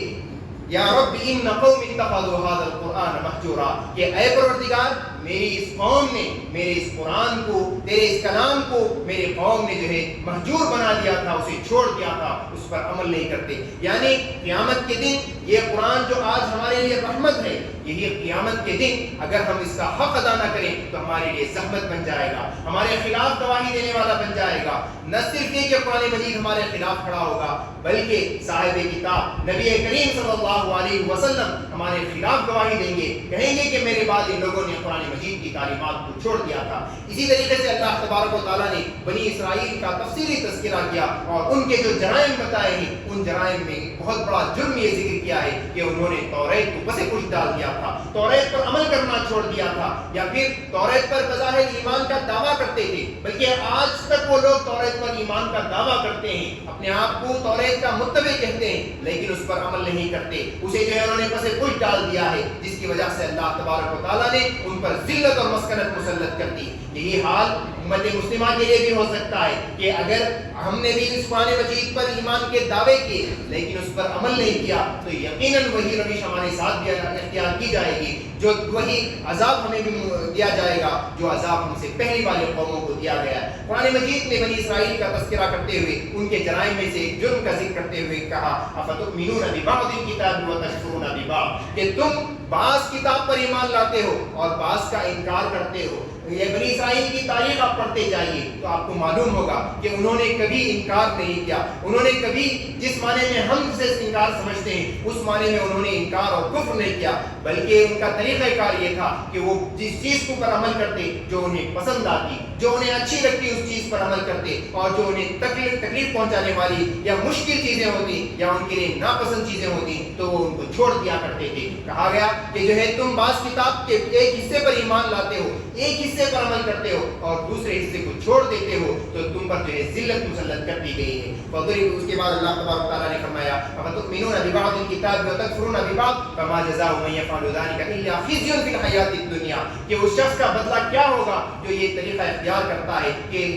یا رب ان قوم اتخذوا هذا القرآن مهجورا، کہ اے پروردگار میری اس قوم نے میرے اس قرآن کو، تیرے اس کلام کو میرے قوم نے جو ہے مہجور بنا دیا تھا، اسے چھوڑ دیا تھا، اس پر عمل نہیں کرتے. یعنی قیامت کے دن یہ قرآن جو آج ہمارے لیے رحمت ہے، یہی قیامت کے دن اگر ہم اس کا حق ادا نہ کریں تو ہمارے لیے زحمت بن جائے گا، ہمارے خلاف گواہی دینے والا بن جائے گا. نہ صرف یہ کہ قرآن مجید ہمارے خلاف کھڑا ہوگا بلکہ صاحب کتاب نبی کریم صلی اللہ علیہ وسلم ہمارے خلاف گواہی دیں گے، کہیں گے کہ میرے بعد ان لوگوں نے قرآن مجید کی تعلیمات کو چھوڑ دیا تھا. اسی طریقے سے اللہ تبارک و تعالیٰ نے بنی اسرائیل کا تفصیلی تذکرہ کیا اور ان کے جو جرائم بتائے ہیں ان جرائم میں بہت بڑا جرم یہ ذکر کیا ہے کہ انہوں نے توریت کو پس پش ڈال دیا تھا، توریت پر عمل کرنا چھوڑ دیا تھا، یا پھر توریت پر بظاہر ایمان کا دعویٰ کرتے تھے، بلکہ آج تک وہ لوگ توریت پر ایمان کا دعویٰ کرتے ہیں، اپنے آپ کو توریت کا متبع کہتے ہیں، لیکن اس پر عمل نہیں کرتے، اسے جو ہے انہوں نے پس پش ڈال دیا ہے، جس کی وجہ سے اللہ تبارک و تعالیٰ نے ان پر ذلت اور مسکنت مسلط کر دی۔ یہی حال امت مسلمہ کے لیے بھی ہو سکتا ہے کہ اگر ہم نے بھی اس قرآن مجید پر ایمان کے دعوے کیے لیکن اس پر عمل نہیں کیا تو یقیناً وہی روش ہمارے ساتھ بھی اختیار کی جائے گی، جو وہی عذاب ہمیں بھی دیا جائے گا جو عذاب ہم سے پہلی والے قوموں کو دیا گیا ہے۔ قرآن مجید میں بنی اسرائیل کا تذکرہ کرتے ہوئے ان کے جرائم میں سے ایک جرم کا ذکر کرتے ہوئے کہا افتؤمنون ببعض الکتاب وتکفرون ببعض، کہ تم بعض کتاب پر ایمان لاتے ہو اور بعض کا انکار کرتے ہو۔ یہ بنی اسرائیل کی تاریخ آپ پڑھتے جائیے تو آپ کو معلوم ہوگا کہ انہوں نے کبھی انکار نہیں کیا، انہوں نے کبھی جس معنی میں ہم سے انکار سمجھتے ہیں اس معنی میں انہوں نے انکار اور کفر نہیں کیا، بلکہ ان کا طریقہ کار یہ تھا کہ وہ جس چیز پر عمل کرتے جو انہیں پسند آتی، جو انہیں اچھی لگتی اس چیز پر عمل کرتے، اور جو انہیں تکلیف پہنچانے والی یا مشکل چیزیں ہوتی یا ان کے لیے ناپسند چیزیں ہوتی تو وہ ان کو چھوڑ دیا کرتے تھے۔ کہا گیا کہ جو ہے تم بعض کتاب کے ایک حصے پر ایمان لاتے ہو، ایک حصے پر عمل کرتے ہو اور دوسرے حصے کو چھوڑ دیتے ہو تو تم پر جو ہے ذلت مسلط کر دی گئی ہے۔ وضرب، اس کے بعد اللہ تبارک تعالیٰ نے فرمایا افتؤمنون ببعض الکتاب وتکفرون ببعض فما جزاء من یفعل ذلک الا خزي فی الحیاۃ الدنیا، کہ اس شخص کا بدلہ کیا ہوگا جو یہ طریقہ اختیار کرتا ہے کہ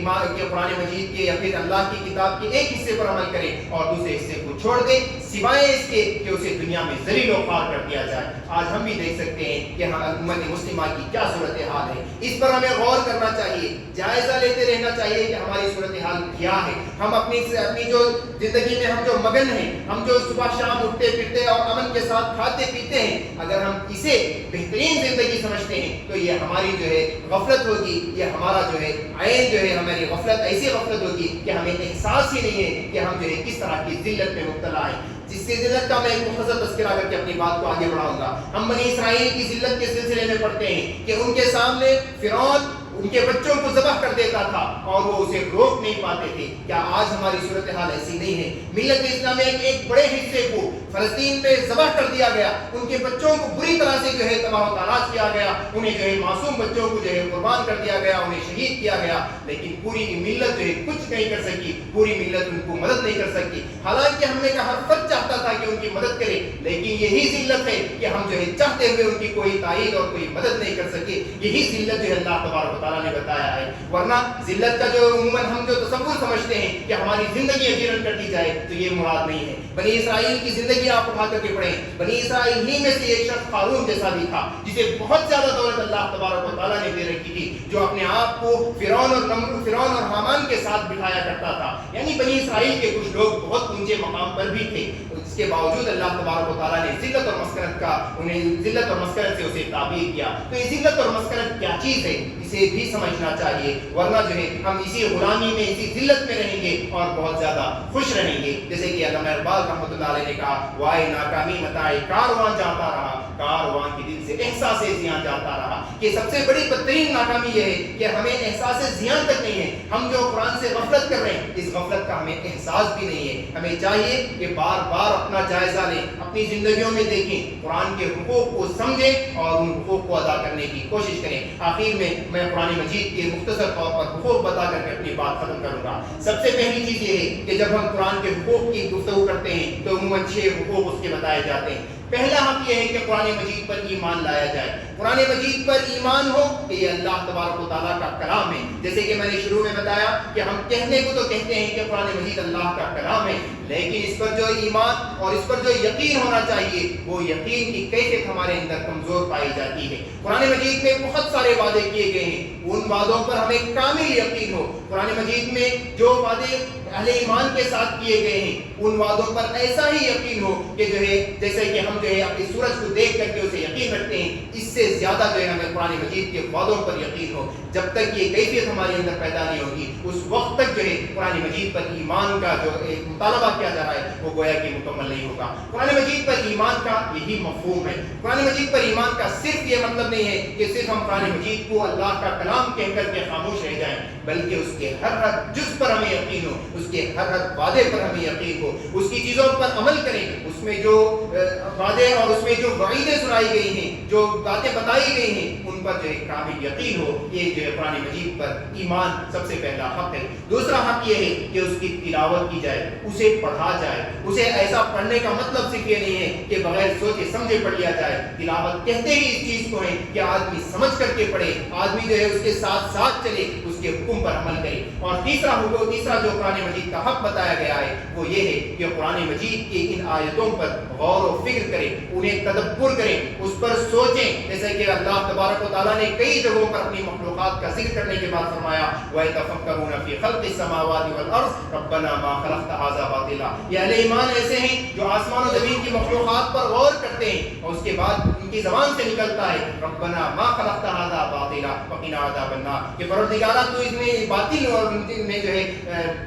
قرآن مجید کے یا پھر اللہ کی کتاب کے ایک حصے پر عمل کرے اور دوسرے حصے کو چھوڑ دے، سوائے اس کے کہ اسے دنیا میں ذلیل و خوار کر دیا جائے۔ آج ہم بھی دیکھ سکتے ہیں کہ امت مسلمہ کی کیا صورتحال ہے، اس پر ہمیں غور کرنا چاہیے، جائزہ لیتے رہنا چاہیے کہ ہماری صورتحال کیا ہے۔ ہم اپنی جو زندگی میں ہم جو مگن ہیں، ہم جو صبح شام اٹھتے پھرتے اور امن کے ساتھ کھاتے پیتے ہیں، اگر ہم اسے بہترین زندگی سمجھتے ہیں تو یہ ہماری جو ہے غفلت ہوگی، یہ ہمارا جو ہے عین جو ہے ہماری غفلت ایسی غفلت ہوگی کہ ہمیں احساس ہی نہیں ہے کہ ہم جو ہے کس طرح کی ذلت میں مبتلا ہیں۔ جس کی ذلت کا میں ایک مختصر تذکرہ کر کے اپنی بات کو آگے بڑھاؤں گا۔ ہم بنی اسرائیل کی ذلت کے سلسلے میں پڑھتے ہیں کہ ان کے سامنے فرعون ان کے بچوں کو ذبح کر دیتا تھا اور وہ اسے روک نہیں پاتے تھے۔ کیا آج ہماری صورتحال ایسی نہیں ہے؟ ملت اسلامیہ کے ایک بڑے حصے کو فلسطین میں ذبح کر دیا گیا، ان کے بچوں کو بری طرح سے جو ہے تباہ و تاراج کیا گیا، انہیں جو ہے معصوم بچوں کو جو ہے قربان کر دیا گیا، انہیں شہید کیا گیا، لیکن پوری ملت جو ہے کچھ نہیں کر سکی، پوری ملت ان کو مدد نہیں کر سکی۔ حالانکہ ہم نے کہا ہر فرد چاہتا تھا کہ ان کی مدد کرے، لیکن یہی ذلت ہے کہ ہم جو ہے چاہتے ہوئے ان کی کوئی تائید اور کوئی مدد نہیں کر سکے۔ یہی ذلت جو ہے اللہ تبارک و تعالیٰ نے بتایا ہے، ورنہ ذلت کا جو عموماً ہم جو تصور سمجھتے ہیں کہ ہماری زندگی اجیرن کر دی جائے تو یہ مراد نہیں ہے۔ بنی اسرائیل کی زندگی آپ اٹھا کر کے پڑھیں، بنی اسرائیل ہی میں سے ایک شخص قارون جیسا بھی تھا جسے بہت زیادہ دولت اللہ تبارک و تعالیٰ نے دے رکھی تھی، جو اپنے آپ کو فرعون اور حامان کے ساتھ بٹھایا کرتا تھا، یعنی بنی اسرائیل کے کچھ لوگ بہت اونچے مقام پر بھی تھے، اس کے باوجود اللہ تبارک و تعالیٰ نے ذلت اور مسکنت سے اسے تعبیر کیا۔ تو یہ ذلت اور مسکنت کیا چیز ہے اسے بھی سمجھنا چاہیے، ورنہ جو ہے ہم اسی غلامی میں اسی ذلت میں رہیں گے اور بہت زیادہ خوش رہیں گے۔ جیسے کہ علامہ اقبال رحمۃ اللہ علیہ نے کہا وائے ناکامی متاع کاروان جاتا رہا، کاروان کے دل سے احساس زیاں جاتا رہا۔ کہ سب سے بڑی بدترین ناکامی یہ ہے کہ ہمیں احساس زیاں تک نہیں ہے، ہم جو قرآن سے غفلت کر رہے ہیں اس غفلت کا ہمیں احساس بھی نہیں ہے۔ ہمیں چاہیے کہ بار بار اپنا جائزہ لیں، اپنی زندگیوں میں دیکھیں، قرآن کے حقوق کو سمجھیں اور ان حقوق کو ادا کرنے کی کوشش کریں۔ آخر میں قرآن مجید کے مختصر طور پر حقوق بتا کر کے اپنی بات ختم کروں گا۔ سب سے پہلی چیز یہ ہے کہ جب ہم قرآن کے حقوق کی گفتگو کرتے ہیں تو عموماً 6 حقوق اس کے بتائے جاتے ہیں۔ پہلا حق یہ ہے کہ قرآن مجید پر ایمان لایا جائے، قرآن مجید پر ایمان ہو کہ یہ اللہ تبارک و تعالیٰ کا کلام ہے۔ جیسے کہ میں نے شروع میں بتایا کہ ہم کہنے کو تو کہتے ہیں کہ قرآن مجید اللہ کا کلام ہے، لیکن اس پر جو ایمان اور اس پر جو یقین ہونا چاہیے وہ یقین کی کیفیت ہمارے اندر کمزور پائی جاتی ہے۔ قرآن مجید میں بہت سارے وعدے کیے گئے ہیں، ان وعدوں پر ہمیں کامل یقین ہو۔ قرآن مجید میں جو وعدے اہل ایمان کے ساتھ کیے گئے ہیں ان وعدوں پر ایسا ہی یقین ہو کہ جو ہے جیسے کہ ہم جو ہے اپنی سورج کو دیکھ کر کے اسے یقین رکھتے ہیں، اس سے زیادہ جو ہے ہمیں قرآن مجید کے وعدوں پر یقین ہو۔ جب تک یہ کیفیت ہمارے اندر پیدا نہیں ہوگی اس وقت تک جو ہے قرآن مجید پر ایمان کا جو مطالبہ کیا جا رہا ہے وہ گویا کہ مکمل نہیں ہوگا۔ قرآن مجید پر ایمان کا یہی مفہوم ہے۔ قرآن مجید پر ایمان کا صرف یہ مطلب نہیں ہے کہ صرف ہم قرآن مجید کو اللہ کا کلام کہہ کر کے خاموش رہ جائیں، بلکہ اس کے ہر جز پر ہمیں یقین ہو، اس اس کے ہر وعدے پر ہمیں یقین ہو، اس کی چیزوں پر عمل کریں، اس میں جو وعدے اور اس میں جو وعیدیں سنائی گئی ہیں، جو باتیں بتائی گئی ہیں، ان پر جو ہے کامل یقین ہو۔ یہ جو ہے قرآن مجید پر ایمان سب سے پہلا حق ہے۔ دوسرا حق یہ ہے کہ اس کی تلاوت کی جائے، اسے پڑھا جائے۔ اسے ایسا پڑھنے کا مطلب صرف یہ نہیں ہے کہ بغیر سوچے سمجھے پڑھ لیا جائے۔ تلاوت کہتے ہی اس چیز کو ہے کہ آدمی سمجھ کر کے پڑھے، آدمی جو ہے اس کے ساتھ ساتھ چلے، اس کے حکم پر عمل کرے۔ اور تیسرا جو قرآن مجید کا حق بتایا گیا ہے وہ یہ ہے کہ قرآن مجید کی ان آیتوں پر غور و فکر کریں، انہیں تدبر کریں، اس پر سوچیں، جیسے کہ اللہ تبارک و تعالیٰ نے کئی جگہوں پر اپنی مخلوقات کا ذکر کرنے کے بعد فرمایا وَيَتَفَكَّرُونَ فِي خَلْقِ السَّمَاوَاتِ وَالْأَرْضِ رَبَّنَا مَا خَلَقْتَ هَذَا بَاطِلًا۔ یہ اہل ایمان ایسے ہیں جو آسمان و زمین کی مخلوقات پر غور کرتے ہیں اور اس کے بعد ان کی زبان سے نکلتا ہے ربنا ما خلقت هذا باطلا وقنا عذاب النار، کہ پروردگارا تو اس میں باطل اور ان میں جو ہے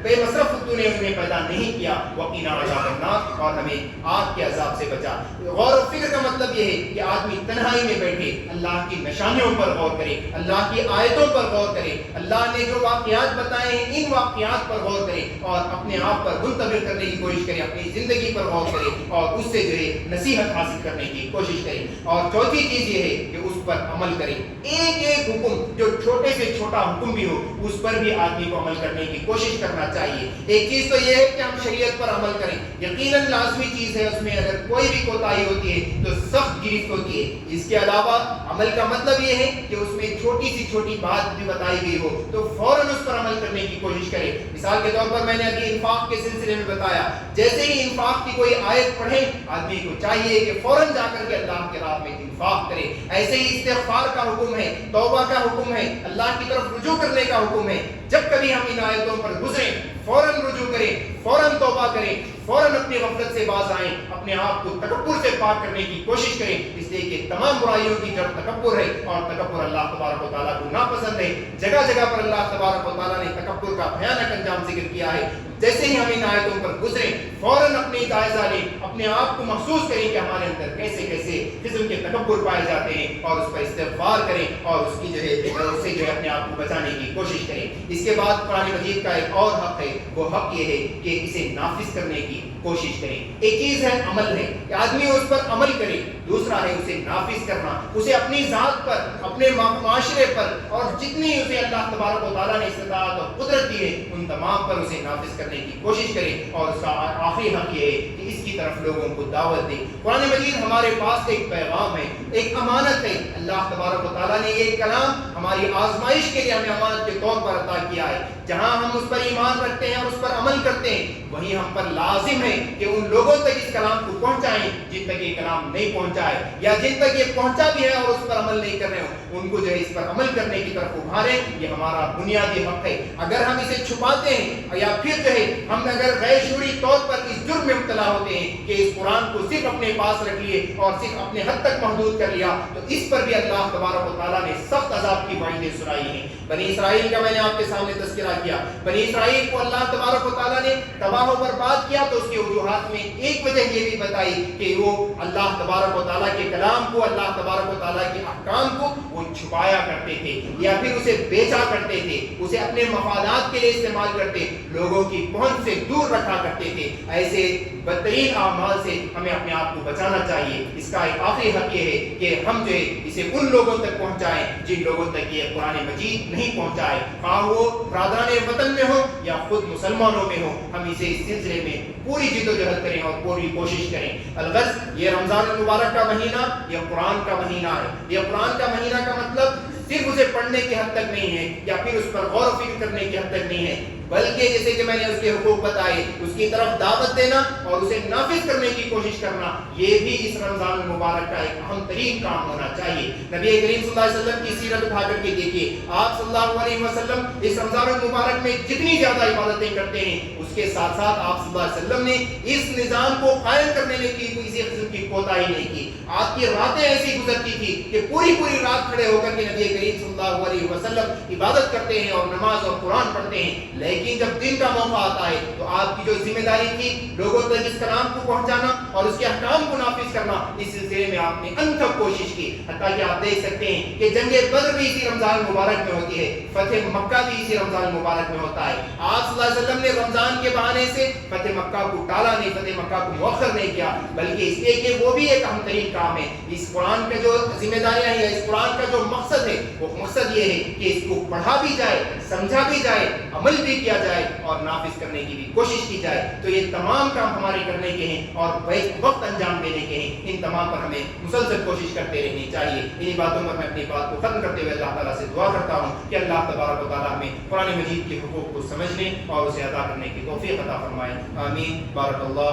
بے مصرف تو نے انہیں پیدا نہیں کیا، وقنا عذاب النار، اور ہمیں آگ کے عذاب سے بچا۔ غور و فکر کا مطلب یہ ہے کہ آدمی تنہائی میں بیٹھے اللہ کی نشانیوں پر غور کرے، اللہ کی آیتوں پر غور کرے، اللہ نے جو واقعات بتائے ہیں ان واقعات پر غور کرے اور اپنے آپ پر منتبہ کرنے کی کوشش کرے، اپنی زندگی پر غور کرے اور اس سے جو ہے نصیحت حاصل کرنے کی کوشش کرے۔ اور چوتھی چیز یہ ہے کہ اس پر عمل کرے، ایک ایک حکم جو چھوٹے سے چھوٹا حکم بھی ہو اس پر بھی آدمی کو عمل کرنے کی کوشش کرنا چاہیے۔ ایک چیز تو یہ ہے کہ ہم شریعت پر عمل کریں، یقیناً لازمی چیز ہے، اس میں اگر کوئی بھی کوتاہی ہوتی ہے تو سخت گرفت ہوتی ہے۔ اس کے علاوہ عمل کا مطلب یہ ہے کہ اس میں چھوٹی سی چھوٹی بات بھی بتائی گئی ہو تو فوراً اس پر عمل کرنے کی کوشش کرے۔ مثال کے طور پر میں نے ابھی انفاق کے سلسلے میں بتایا، جیسے ہی انفاق کی کوئی آیت پڑھے آدمی کو چاہیے کہ فوراً جا کر کے اللہ کے راہ میں انفاق کرے۔ ایسے ہی استغفار کا حکم ہے، توبہ کا حکم ہے، اللہ کی طرف رجوع کرنے کا حکم ہے۔ جب کبھی ہم ان آیتوں پر گزریں فوراً رجوع کریں، فوراً توبہ کریں، فوراً اپنی غفلت سے باز آئیں، اپنے آپ کو تکبر سے پاک کرنے کی کوشش کریں، اس لیے کہ تمام برائیوں کی جڑ تکبر ہے اور تکبر اللہ تبارک و تعالیٰ کو ناپسند ہے۔ جگہ جگہ پر اللہ تبارک و تعالیٰ نے تکبر کا بھیانک انجام ذکر کیا ہے۔ جیسے ہی ہم ان آیتوں پر گزریں فوراً اپنی جائزہ لیں، اپنے آپ کو محسوس کریں کہ ہمارے اندر کیسے کیسے قسم کے تکبر پائے جاتے ہیں اور اس پر استغفار کریں اور اس کی جو ہے اس سے جو ہے اپنے آپ کو بچانے کی کوشش کریں۔ اس کے بعد قرآن مجید کا ایک اور حق ہے، وہ حق یہ ہے کہ اسے نافذ کرنے کی کوشش کریں۔ ایک چیز ہے عمل ہے کہ آدمی اس پر عمل کرے، دوسرا ہے اسے نافذ کرنا، اسے اپنی ذات پر، اپنے معاشرے پر اور جتنی اسے اللہ تبارک و تعالیٰ نے استطاعت اور قدرت دی ہے ان تمام پر اسے نافذ کرنے کی کوشش کرے۔ اور اس کا آخری حق یہ ہے کہ اس کی طرف لوگوں کو دعوت دے۔ قرآن مجید ہمارے پاس ایک پیغام ہے، ایک امانت ہے۔ اللہ تبارک و تعالیٰ نے یہ کلام ہماری آزمائش کے لیے ہمیں امانت کے طور پر عطا کیا ہے۔ جہاں ہم اس پر ایمان رکھتے ہیں اور اس پر عمل کرتے ہیں وہیں ہم پر لازم ہے کہ ان لوگوں تک اس کلام کو پہنچائیں جن تک یہ کلام نہیں پہنچا ہے، یا جن تک یہ پہنچا بھی ہے اور اس پر عمل نہیں کر رہے ہوں ان کو جو ہے اس پر عمل کرنے کی طرف ابھاریں۔ یہ ہمارا بنیادی حق ہے۔ اگر ہم اسے چھپاتے ہیں یا پھر جو ہے ہم اگر غیر شعوری طور پر اس جرم میں مبتلا ہوتے ہیں کہ اس قرآن کو صرف اپنے پاس رکھ لیے اور صرف اپنے حد تک محدود کر لیا تو اس پر بھی اللہ تبارک و تعالیٰ نے سخت عذاب کی وعیدیں سنائی ہیں۔ بنی اسرائیل کا میں نے آپ کے سامنے تذکرہ کیا، بنی اسرائیل کو اللہ تبارک و تعالیٰ نے تباہ و برباد کیا تو اس کی وجوہات میں ایک وجہ یہ بھی بتائی کہ وہ اللہ تبارک و تعالیٰ کے کلام کو، اللہ تبارک و تعالیٰ کے احکام کو وہ چھپایا کرتے تھے یا پھر اسے بیچا کرتے تھے، اسے اپنے مفادات کے لیے استعمال کرتے، لوگوں کی پہنچ سے دور رکھا کرتے تھے۔ ایسے بدترین اعمال سے ہمیں اپنے آپ کو بچانا چاہیے۔ اس کا ایک آخری حق یہ ہے کہ ہم جو ہے اسے ان لوگوں تک پہنچائیں جن لوگوں تک یہ قرآن مجید نہیں پہنچائے، خواہ وہ برادران وطن میں ہو یا خود مسلمانوں میں ہو۔ ہم اسے اس سلسلے میں پوری جد و جہد کریں اور پوری کوشش کریں۔ الغرض یہ رمضان المبارک کا مہینہ یہ قرآن کا مہینہ ہے۔ یہ قرآن کا مہینہ کا مطلب صرف اسے پڑھنے کی حد تک نہیں ہے یا پھر اس پر غور و فکر کرنے کی حد تک نہیں ہے، بلکہ جیسے کہ میں نے اس کے حقوق بتائے اس کی طرف دعوت دینا اور اسے نافذ کرنے کی کوشش کرنا، یہ بھی اس رمضان المبارک کا ایک اہم ترین کام ہونا چاہیے۔ نبی کریم صلی اللہ علیہ وسلم کی سیرت اٹھا کر کے دیکھیے، آپ صلی اللہ علیہ وسلم اس رمضان المبارک میں جتنی زیادہ عبادتیں کرتے ہیں اس کے ساتھ ساتھ آپ صلی اللہ علیہ وسلم نے اس نظام کو قائم کرنے میں کسی قسم کی کوتاہی نہیں کی۔ آپ کی راتیں ایسی گزرتی تھی کہ پوری رات کھڑے ہو کر کے نبی کریم صلی اللہ علیہ وسلم عبادت کرتے ہیں اور نماز اور قرآن پڑھتے ہیں، لیکن جب دن کا موقع آتا ہے تو آپ کی جو ذمہ داری تھی لوگوں تک اس کلام کو پہنچانا اور اس کے احکام کو نافذ کرنا، اس سلسلے میں آپ نے انتھک کوشش کی۔ حتیٰ کہ آپ دیکھ سکتے ہیں کہ جنگ بدر بھی اسی رمضان مبارک میں ہوتی ہے، فتح مکہ بھی اسی رمضان مبارک میں ہوتا ہے۔ آپ صلی اللہ علیہ وسلم نے رمضان کے کے بہانے سے فتح مکہ کو ٹالا نہیں، فتح مکہ کو مؤخر نہیں کیا، بلکہ اس لیے کہ وہ بھی ایک اہم ترین کام ہے۔ اس قرآن کے جو ذمہ داریاں ہیں، اس قرآن کا جو مقصد ہے، وہ مقصد یہ ہے کہ اس کو پڑھا بھی جائے، سمجھا بھی جائے، عمل بھی کیا جائے اور نافذ کرنے کی بھی کوشش کی جائے۔ تو یہ تمام کام ہمارے کرنے کے ہیں اور وقت انجام دینے کے ہیں، ان تمام پر ہمیں مسلسل کوشش کرتے رہنی چاہیے۔ انہی باتوں پر میں اپنی بات کو ختم کرتے ہوئے اللہ تعالیٰ سے دعا کرتا ہوں کہ اللہ تبارک و تعالیٰ ہمیں قرآن مجید کے حقوق کو سمجھنے اور اسے ادا کرنے کی توفیق عطا فرمائے۔ آمین۔ بارک اللہ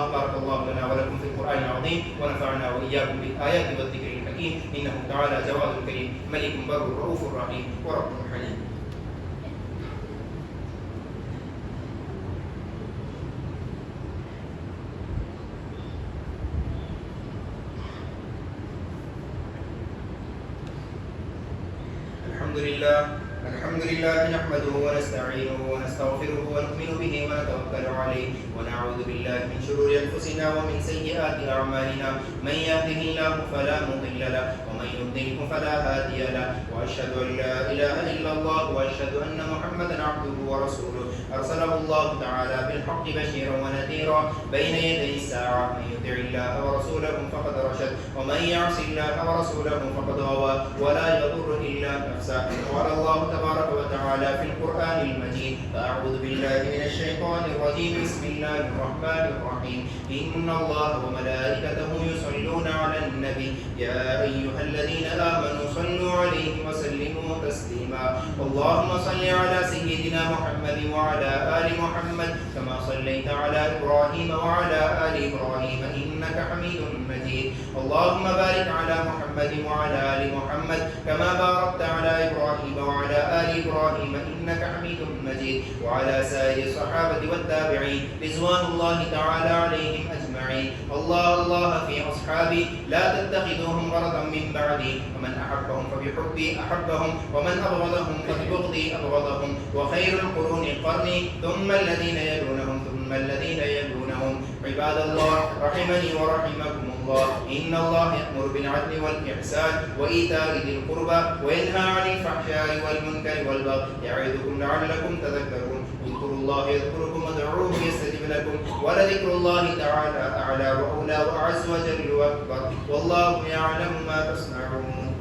لنا ولکم فی القرآن العظیم ونفعنا وإياكم بالآیات والذکر الحکیم، انہ تعالی جواد کریم ملک بر رؤوف رحیم ورب حلیم۔ الحمد لله نحمده ونستعينه ونستغفره ونؤمن به ونتوكل عليه ونعوذ بالله من شرور أنفسنا ومن سيئات أعمالنا، من يهده الله فلا مضل له ومن يضلل فلا هادي له، وأشهد أن لا إله إلا الله وأشهد أن محمدا عبده ورسوله، أرسله الله تعالى بالحق بشيرا ونذيرا بين يدي الساعة، من يطع الله ورسوله فقد رشد ومن يعص الله ورسوله فقد غوى ولا يضر إلا نفسه، قال الله تبارك وتعالى في القرآن المجيد: فأعوذ بالله من الشيطان الرجيم، بسم الله الرحمن الرحيم، إن الله وملائكته يصلون على النبي يا أيها الذين آمنوا صلوا عليه وسلموا تسليما، اللهم صل على سيدنا محمد وعلى آل محمد كما صليت على إبراهيم وعلى آل إبراهيم إنك حميد مجيد، اللهم بارك على محمد وعلى آل محمد كما باركت على إبراهيم وعلى آل إبراهيم إنك حميد مجيد، وعلى سائر الصحابة والتابعين رضوان الله تعالى عليهم أجمعين، الله في أصحابي لا تتخذوهم غرضا من بعدي، ومن أحبهم فبحبي أحبهم ومن أبغضهم فببغضي أبغضهم، وخير القرون قرني ثم الذين يلونهم ثم الذين يلونهم، عباد الله رحمني ورحمكم الله، إن الله يأمر بالعدل والإحسان وإيتاء ذي القربى وينهى عن الفحشاء والمنكر والبغي، يعظكم لعلكم تذكرون، اذكروا الله يذكركم وادعوه يستجب لكم، ولذكر الله تعالى أعلى وأولى وأعز وجل وأكبر، والله يعلم ما تصنعون.